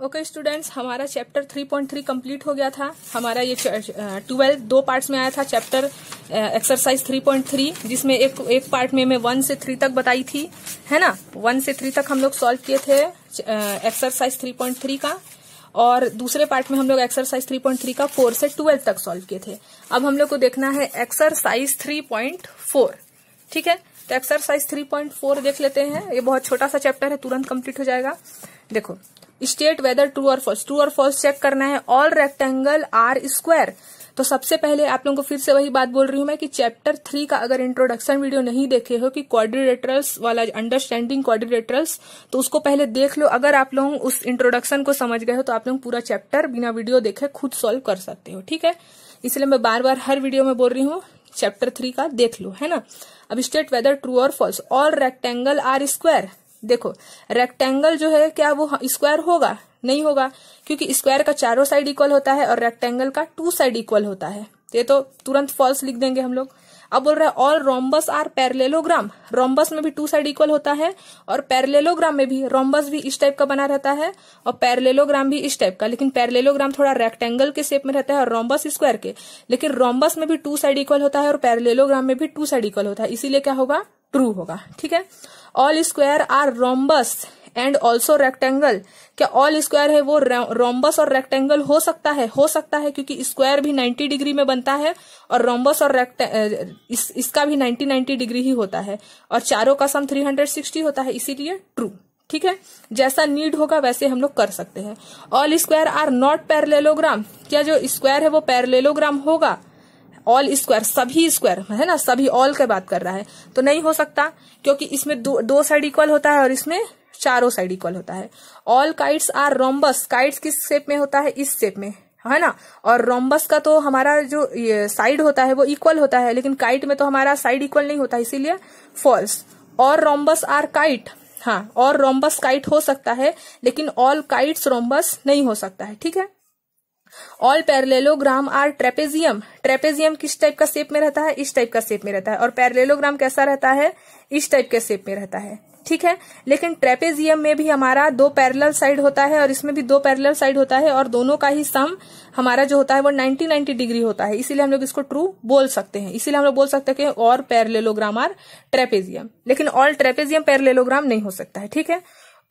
Okay students, हमारा chapter 3.3 complete हो गया था। हमारा ये 12 दो पार्ट्स में आया था चैप्टर एक्सरसाइज 3.3, जिसमें एक पार्ट में मैं 1 से 3 तक बताई थी, है ना। 1 से 3 तक हम लोग सॉल्व किए थे एक्सरसाइज 3.3 का, और दूसरे पार्ट में हम लोग एक्सरसाइज 3.3 का 4 से 12 तक सॉल्व किए थे। अब हम लोग को देखना है एक्सरसाइज 3.4, ठीक है। तो एक्सरसाइज 3.4 देख लेते हैं। ये बहुत छोटा सा चैप्टर है, तुरंत कंप्लीट हो जाएगा। देखो, स्टेट वेदर ट्रू और फॉल्स, ट्रू और फॉल्स चेक करना है। All rectangle are square. तो सबसे पहले आप लोगों को फिर से वही बात बोल रही हूं मैं कि चैप्टर 3 का अगर इंट्रोडक्शन वीडियो नहीं देखे हो कि क्वाड्रिलेटरल्स वाला, अंडरस्टैंडिंग क्वाड्रिलेटरल्स, तो उसको पहले देख लो। अगर आप लोग उस इंट्रोडक्शन को समझ गए हो तो आप लोग पूरा चैप्टर बिना वीडियो देखे खुद सॉल्व कर सकते हो, ठीक है। इसलिए मैं बार बार हर वीडियो में बोल रही हूँ चैप्टर 3 का देख लो, है ना। अब स्टेट वेदर ट्रू और false. All rectangle are square. देखो, रेक्टेंगल जो है क्या वो स्क्वायर होगा? नहीं होगा, क्योंकि स्क्वायर का चारों साइड इक्वल होता है और रेक्टेंगल का 2 साइड इक्वल होता है। ये तो तुरंत फॉल्स लिख देंगे हम लोग। अब बोल रहा है all rhombus are parallelogram. Rhombus में भी 2 साइड इक्वल होता है और पैरेललोग्राम में भी, रोम्बस भी इस टाइप का बना रहता है और पैरेललोग्राम भी इस टाइप का, लेकिन पैरेललोग्राम थोड़ा रेक्टेंगल के शेप में रहता है और रोम्बस स्क्वायर के। लेकिन रोम्बस में भी 2 साइड इक्वल होता है और पैरेललोग्राम में भी 2 साइड इक्वल होता है, इसीलिए क्या होगा? ट्रू होगा, ठीक है। All square are rhombus and also rectangle. क्या ऑल स्क्वायर है वो रोम्बस और रेक्टेंगल हो सकता है? हो सकता है, क्योंकि स्क्वायर भी 90 डिग्री में बनता है और रोम्बस और इसका भी 90 डिग्री ही होता है और चारों का सम 360 होता है, इसीलिए ट्रू, ठीक है। जैसा नीड होगा वैसे हम लोग कर सकते हैं। All square are not parallelogram. क्या जो स्क्वायर है वो पैरेललोग्राम होगा? ऑल स्क्वायर, सभी स्क्वायर है ना, सभी ऑल की बात कर रहा है, तो नहीं हो सकता, क्योंकि इसमें दो साइड इक्वल होता है और इसमें चारों साइड इक्वल होता है। All kites are rhombus. Kites किस शेप में होता है? इस शेप में, है ना। और रोम्बस का तो हमारा जो साइड होता है वो इक्वल होता है, लेकिन काइट में तो हमारा साइड इक्वल नहीं होता, इसीलिए फॉल्स। और रोम्बस आर काइट। हाँ, और रोम्बस काइट हो सकता है, लेकिन ऑल काइट्स रोम्बस नहीं हो सकता है, ठीक है। All parallelogram are trapezium. Trapezium किस टाइप का शेप में रहता है? इस टाइप का शेप में रहता है। और पैरेललोग्राम कैसा रहता है? इस टाइप के शेप में रहता है, ठीक है। लेकिन ट्रेपेजियम में भी हमारा 2 पैरेलल साइड होता है और इसमें भी 2 पैरेलल साइड होता है और दोनों का ही सम हमारा जो होता है वो 90 डिग्री होता है, इसीलिए हम लोग इसको ट्रू बोल सकते हैं। इसीलिए हम लोग बोल सकते हैं कि और पैरेललोग्राम आर ट्रेपेजियम, लेकिन ऑल ट्रेपेजियम पैरेललोग्राम नहीं हो सकता है, ठीक है।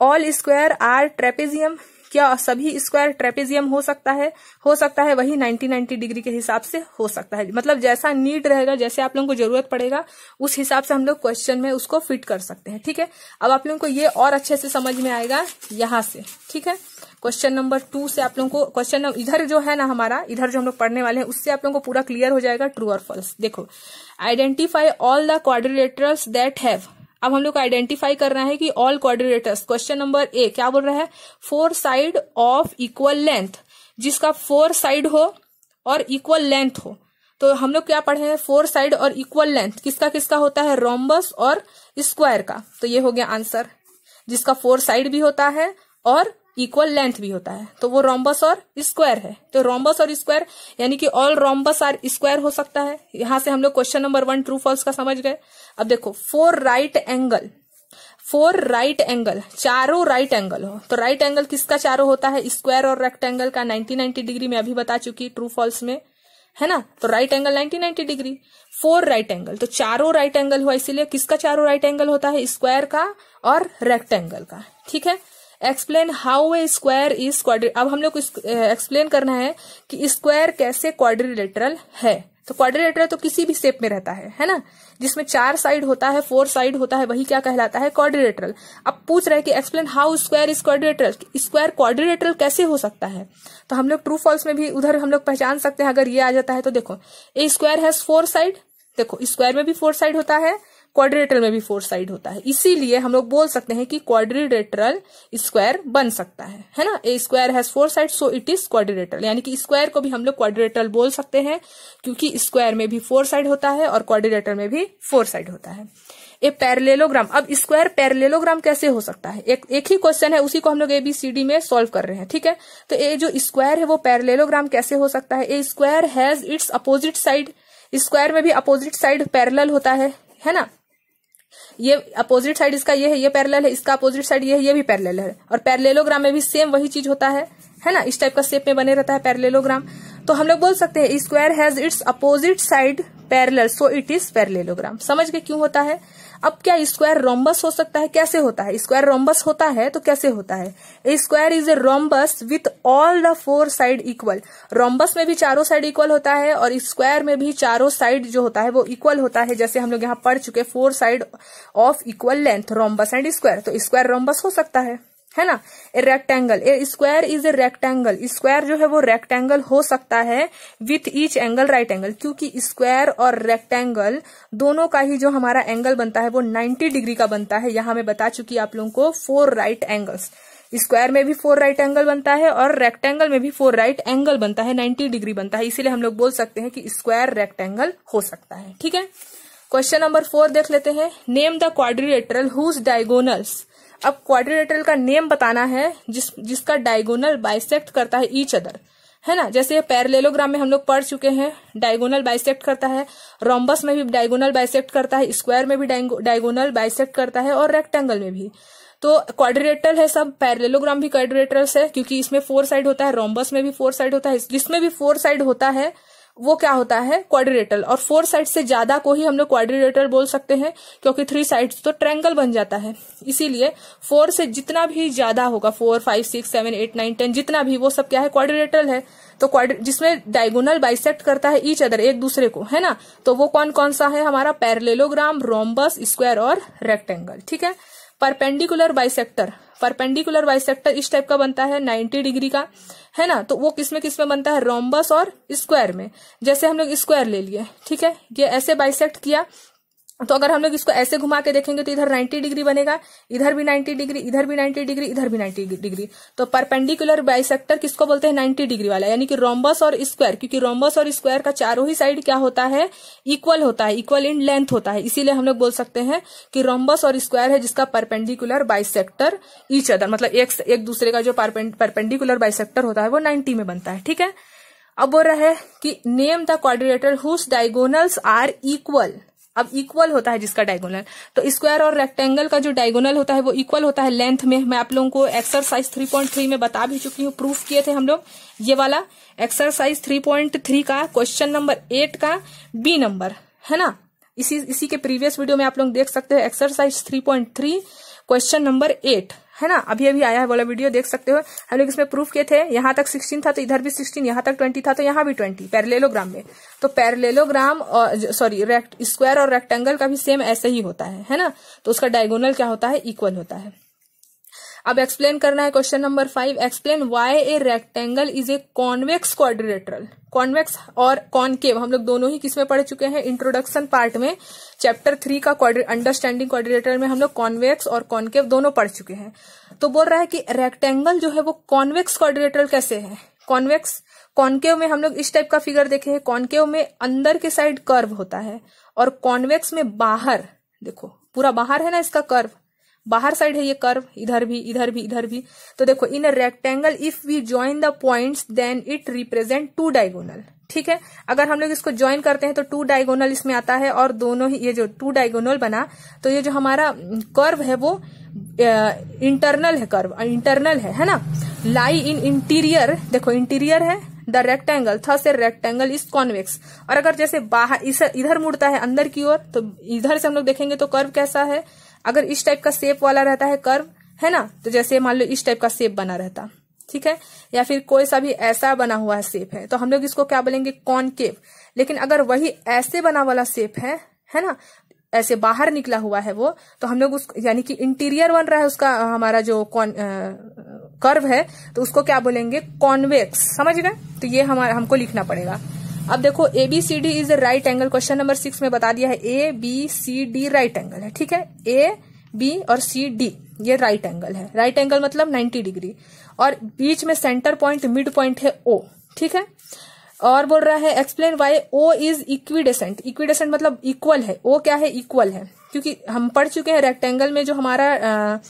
All square are trapezium. क्या सभी स्क्वायर ट्रेपेजियम हो सकता है? हो सकता है, वही 90 डिग्री के हिसाब से हो सकता है। मतलब जैसा नीड रहेगा, जैसे आप लोगों को जरूरत पड़ेगा, उस हिसाब से हम लोग क्वेश्चन में उसको फिट कर सकते हैं, ठीक है। अब आप लोगों को ये और अच्छे से समझ में आएगा यहाँ से, ठीक है। क्वेश्चन नंबर 2 से आप लोगों को क्वेश्चन इधर जो है ना हमारा, इधर जो हम लोग पढ़ने वाले हैं, उससे आप लोगों को पूरा क्लियर हो जाएगा ट्रू और फॉल्स। देखो, identify all the quadrilaterals that have. अब हम लोग को आइडेंटिफाई करना है कि all quadrilaterals. Question number A क्या बोल रहा है? 4 साइड ऑफ इक्वल लेंथ। जिसका 4 साइड हो और इक्वल लेंथ हो। तो हम लोग क्या पढ़े हैं? 4 साइड और इक्वल लेंथ किसका किसका होता है? रोम्बस और स्क्वायर का। तो ये हो गया आंसर। जिसका 4 साइड भी होता है और इक्वल लेंथ भी होता है, तो वो रोम्बस और स्क्वायर है। तो रोम्बस और स्क्वायर यानी कि ऑल रोम्बस आर स्क्वायर हो सकता है। यहां से हम लोग क्वेश्चन नंबर 1 ट्रू फॉल्स का समझ गए। अब देखो, 4 राइट एंगल, 4 राइट एंगल, चारों राइट एंगल हो। तो राइट एंगल किसका चारों होता है? स्क्वायर और रेक्टेंगल का 90 डिग्री में अभी बता चुकी ट्रू फॉल्स में, है ना। तो right angle 90 degree. 4 right angle, तो चारों राइट एंगल हुआ, इसीलिए किसका चारों राइट एंगल होता है? स्क्वायर का और रेक्टेंगल का, ठीक है। Explain how a square is quadri. अब हम लोग को एक्सप्लेन करना है कि स्क्वायर कैसे क्वाड्रिलेटरल है। तो क्वाड्रिलेटरल तो किसी भी शेप में रहता है ना, जिसमें 4 साइड होता है, 4 साइड होता है, वही क्या कहलाता है? क्वाड्रिलेटरल। अब पूछ रहे हैं कि explain how square is quadrilateral. Square quadrilateral कैसे हो सकता है? तो हम लोग ट्रू फॉल्स में भी उधर हम लोग पहचान सकते हैं। अगर ये आ जाता है तो देखो, ए स्क्वायर हैज 4 साइड। देखो, स्क्वायर में भी 4 साइड होता है, क्वाड्रिलेटरल में भी 4 साइड होता है, इसीलिए हम लोग बोल सकते हैं कि क्वाड्रिलेटरल स्क्वायर बन सकता है ना। A square has 4 side so it is quadrilateral, यानी कि स्क्वायर को भी हम लोग क्वाड्रिलेटरल बोल सकते हैं, क्योंकि स्क्वायर में भी 4 साइड होता है और क्वाड्रिलेटरल में भी 4 साइड होता है। A parallelogram. अब स्क्वायर पैरेललोग्राम कैसे हो सकता है? एक ही क्वेश्चन है, उसी को हम लोग ABCD में सॉल्व कर रहे हैं, ठीक है। तो ये जो स्क्वायर है वो पैरेललोग्राम कैसे हो सकता है? A square has its opposite side. Square में भी अपोजिट साइड पैरेलल होता है ना। ये अपोजिट साइड इसका ये है, ये पैरेलल है, इसका अपोजिट साइड ये है, ये भी पैरेलल है। और पैरेललोग्राम में भी सेम वही चीज होता है ना, इस टाइप का शेप में बने रहता है पैरेललोग्राम। तो हम लोग बोल सकते हैं square has its opposite side parallel so it is parallelogram. समझ गए क्यों होता है? अब क्या स्क्वायर रोम्बस हो सकता है? कैसे होता है? स्क्वायर रोम्बस होता है तो कैसे होता है? Square is a rhombus with all the 4 side equal. Rhombus में भी चारों साइड इक्वल होता है और स्क्वायर में भी चारों साइड जो होता है वो इक्वल होता है। जैसे हम लोग यहाँ पढ़ चुके 4 side of equal length, rhombus and square. तो स्क्वायर रोम्बस हो सकता है ना। A rectangle, A square is a rectangle. Square जो है वो रेक्टेंगल हो सकता है with each angle right angle, क्योंकि स्क्वायर और रेक्टेंगल दोनों का ही जो हमारा एंगल बनता है वो 90 डिग्री का बनता है। यहां मैं बता चुकी आप लोगों को 4 राइट एंगल्स। स्क्वायर में भी 4 राइट एंगल बनता है और रेक्टेंगल में भी 4 राइट एंगल बनता है, 90 डिग्री बनता है। इसीलिए हम लोग बोल सकते हैं कि स्क्वायर रेक्टेंगल हो सकता है। ठीक है, क्वेश्चन नंबर 4 देख लेते हैं। Name the quadrilateral whose diagonals. अब क्वाड्रिलेटरल का नेम बताना है जिसका डायगोनल बाइसेक्ट करता है ईच अदर, है ना। जैसे पैरेललोग्राम में हम लोग पढ़ चुके हैं डायगोनल बाइसेक्ट करता है, रोम्बस में भी डायगोनल बाइसेक्ट करता है, स्क्वायर में भी डायगोनल बाइसेक्ट करता है और रेक्टेंगल में भी। तो क्वाड्रिलेटरल है सब, पैरेललोग्राम भी क्वाड्रिलेटरल्स है क्योंकि इसमें 4 साइड होता है, रोम्बस में भी 4 साइड होता है, जिसमें भी 4 साइड होता है वो क्या होता है? क्वाड्रिलेटरल। और 4 साइड से ज्यादा को ही हम लोग क्वाड्रिलेटरल बोल सकते हैं क्योंकि 3 साइड्स तो ट्रायंगल बन जाता है। इसीलिए 4 से जितना भी ज्यादा होगा, 4, 5, 6, 7, 8, 9, 10 जितना भी, वो सब क्या है? क्वाड्रिलेटरल है। तो जिसमें डायगोनल बाइसेक्ट करता है ईच अदर, एक दूसरे को, है ना। तो वो कौन कौन सा है? हमारा पैरेललोग्राम, रोम्बस, स्क्वायर और रेक्टेंगल। ठीक है। परपेंडिकुलर बाइसेक्टर, परपेंडिकुलर बाइसेक्टर इस टाइप का बनता है 90 डिग्री का, है ना। तो वो किसमें किसमें बनता है? रोम्बस और स्क्वायर में। जैसे हम लोग स्क्वायर ले लिए, ठीक है, ये ऐसे बाइसेक्ट किया, तो अगर हम लोग इसको ऐसे घुमा के देखेंगे तो इधर 90 डिग्री बनेगा, इधर भी 90 डिग्री, इधर भी 90 डिग्री, इधर भी 90 डिग्री। तो परपेंडिकुलर बाइसेक्टर किसको बोलते हैं? 90 डिग्री वाला, यानी कि रोम्बस और स्क्वायर, क्योंकि रोम्बस और स्क्वायर का चारों ही साइड क्या होता है? इक्वल होता है, इक्वल इन लेंथ होता है। इसीलिए हम लोग बोल सकते हैं कि रोम्बस और स्क्वायर है जिसका परपेंडिकुलर बाइसेक्टर ईच अदर, मतलब एक दूसरे का जो परपेंडिकुलर बाइसेक्टर होता है वो 90 में बनता है। ठीक है। अब बोल रहा है कि name the quadrilateral whose diagonals are equal. अब इक्वल होता है जिसका डायगोनल, तो स्क्वायर और रेक्टेंगल का जो डायगोनल होता है वो इक्वल होता है लेंथ में। मैं आप लोगों को एक्सरसाइज 3.3 में बता भी चुकी हूँ, प्रूफ किए थे हम लोग। ये वाला एक्सरसाइज 3.3 का क्वेश्चन नंबर 8 का बी नंबर, है ना। इसी के प्रीवियस वीडियो में आप लोग देख सकते हो, एक्सरसाइज 3.3 क्वेश्चन नंबर 8, है ना। अभी अभी आया है वाला वीडियो, देख सकते हो। हम लोग इसमें प्रूफ किए थे, यहाँ तक 16 था तो इधर भी 16, यहाँ तक 20 था तो यहाँ भी 20 पैरेललोग्राम में। तो पैरेललोग्राम और स्क्वायर और रेक्टेंगल का भी सेम ऐसे ही होता है ना। तो उसका डायगोनल क्या होता है? इक्वल होता है। अब एक्सप्लेन करना है question number 5। Explain why a rectangle is a convex quadrilateral. Convex और कॉनकेव हम लोग दोनों ही किसमें पढ़ चुके हैं? इंट्रोडक्शन पार्ट में, चैप्टर 3 का अंडरस्टैंडिंग क्वाड्रिलेटरल में हम लोग कॉन्वेक्स और कॉनकेव दोनों पढ़ चुके हैं। तो बोल रहा है कि रेक्टेंगल जो है वो कॉन्वेक्स क्वाड्रिलेटरल कैसे है? कॉन्वेक्स, कॉनकेव में हम लोग इस टाइप का फिगर देखे हैं। कॉनकेव में अंदर के साइड कर्व होता है और कॉन्वेक्स में बाहर, देखो पूरा बाहर है ना इसका कर्व, बाहर साइड है ये कर्व, इधर भी, इधर भी, इधर भी। तो देखो in a rectangle if we join the points then it represent 2 diagonal. ठीक है, अगर हम लोग इसको ज्वाइन करते हैं तो 2 डायगोनल इसमें आता है और दोनों ही ये जो 2 डायगोनल बना तो ये जो हमारा कर्व है वो इंटरनल है, कर्व इंटरनल है ना। लाई इन इंटीरियर, देखो इंटीरियर है the rectangle, thus a rectangle is convex. और अगर जैसे बाहर इधर मुड़ता है अंदर की ओर तो इधर से हम लोग देखेंगे तो कर्व कैसा है? अगर इस टाइप का शेप वाला रहता है कर्व, है ना, तो जैसे मान लो इस टाइप का शेप बना रहता, ठीक है, या फिर कोई सा भी ऐसा बना हुआ है शेप है तो हम लोग इसको क्या बोलेंगे? कॉनकेव। लेकिन अगर वही ऐसे बना वाला शेप है ना, ऐसे बाहर निकला हुआ है वो, तो हम लोग उसको यानी कि इंटीरियर बन रहा है उसका, हमारा जो कर्व है, तो उसको क्या बोलेंगे? कॉन्वेक्स। समझ गए? तो ये हमको लिखना पड़ेगा। अब देखो ABCD is a right angle, question number 6 में बता दिया है ABCD राइट एंगल है। ठीक है, AB और CD ये राइट एंगल है। राइट एंगल मतलब 90 डिग्री और बीच में सेंटर पॉइंट, मिड पॉइंट है O। ठीक है, और बोल रहा है एक्सप्लेन व्हाई O इज इक्विडेसेंट। इक्विडेसेंट मतलब इक्वल है। O क्या है? इक्वल है, क्योंकि हम पढ़ चुके हैं रेक्टेंगल में जो हमारा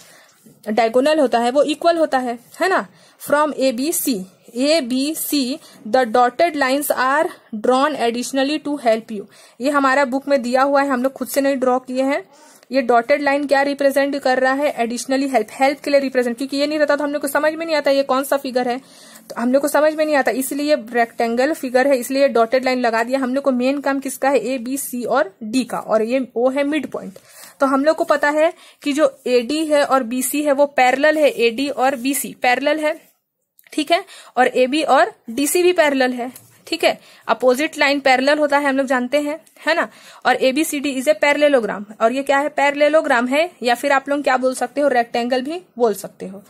डायगोनल होता है वो इक्वल होता है ना। From ABC the dotted lines are drawn additionally to help you. ये हमारा बुक में दिया हुआ है, हम लोग खुद से नहीं ड्रॉ किए हैं, ये डॉटेड लाइन क्या रिप्रेजेंट कर रहा है, एडिशनली हेल्प के लिए रिप्रेजेंट, क्योंकि ये नहीं रहता तो हम लोग को समझ में नहीं आता ये कौन सा फिगर है, तो हम लोग को समझ में नहीं आता, इसलिए रेक्टेंगल फिगर है इसलिए डॉटेड लाइन लगा दिया। हम लोग को मेन काम किसका है, ए बी सी और डी का, और ये ओ है मिड पॉइंट। तो हम लोग को पता है कि जो एडी है और बीसी है वो पैरेलल है, एडी और बीसी पैरेलल है, ठीक है, और एबी और डीसी भी पैरेलल है, ठीक है। अपोजिट लाइन पैरेलल होता है हम लोग जानते हैं, है ना। और एबीसीडी इज ए पैरेललोग्राम, और ये क्या है, पैरेललोग्राम है, या फिर आप लोग क्या बोल सकते हो, रेक्टेंगल भी बोल सकते हो।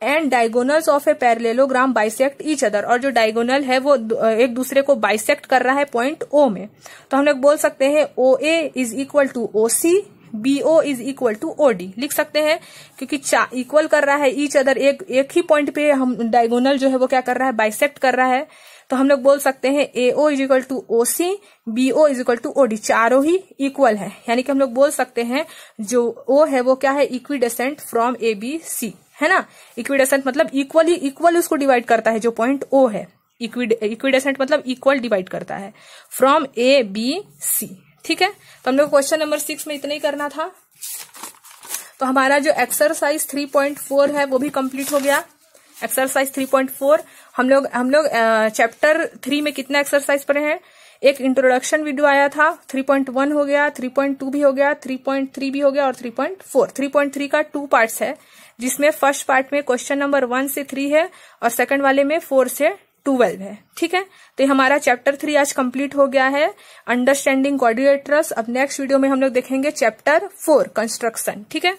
And diagonals of a parallelogram bisect each other, और जो डायगोनल है वो एक दूसरे को बाइसेक्ट कर रहा है पॉइंट ओ में, तो हम लोग बोल सकते हैं O A is equal to O C, BO is equal to OD लिख सकते हैं, क्योंकि इक्वल कर रहा है ईच अदर, एक ही पॉइंट पे हम डायगोनल जो है वो क्या कर रहा है, बाइसेक्ट कर रहा है। तो हम लोग बोल सकते हैं AO is equal to OC, BO is equal to OD, चारों ही इक्वल है, यानी कि हम लोग बोल सकते हैं जो O है वो क्या है, इक्विडेसेंट फ्रॉम ABC, है ना। इक्विडेसेंट मतलब इक्वल उसको डिवाइड करता है, जो पॉइंट O है, इक्विडेसेंट मतलब इक्वल डिवाइड करता है फ्रॉम ABC, ठीक है। तो हम लोग क्वेश्चन नंबर 6 में इतना ही करना था। तो हमारा जो एक्सरसाइज 3.4 है वो भी कंप्लीट हो गया। एक्सरसाइज 3.4 हम लोग चैप्टर 3 में कितना एक्सरसाइज पढ़े हैं, एक इंट्रोडक्शन वीडियो आया था, 3.1 हो गया, 3.2 भी हो गया, 3.3 भी हो गया और 3.4। 3.3 का 2 पार्ट्स है, जिसमें फर्स्ट पार्ट में क्वेश्चन नंबर 1 से 3 है और सेकंड वाले में 4 से 12 है, ठीक है। तो हमारा चैप्टर 3 आज कंप्लीट हो गया है, अंडरस्टैंडिंग क्वाड्रिलेटरल्स। अब नेक्स्ट वीडियो में हम लोग देखेंगे चैप्टर 4 कंस्ट्रक्शन, ठीक है।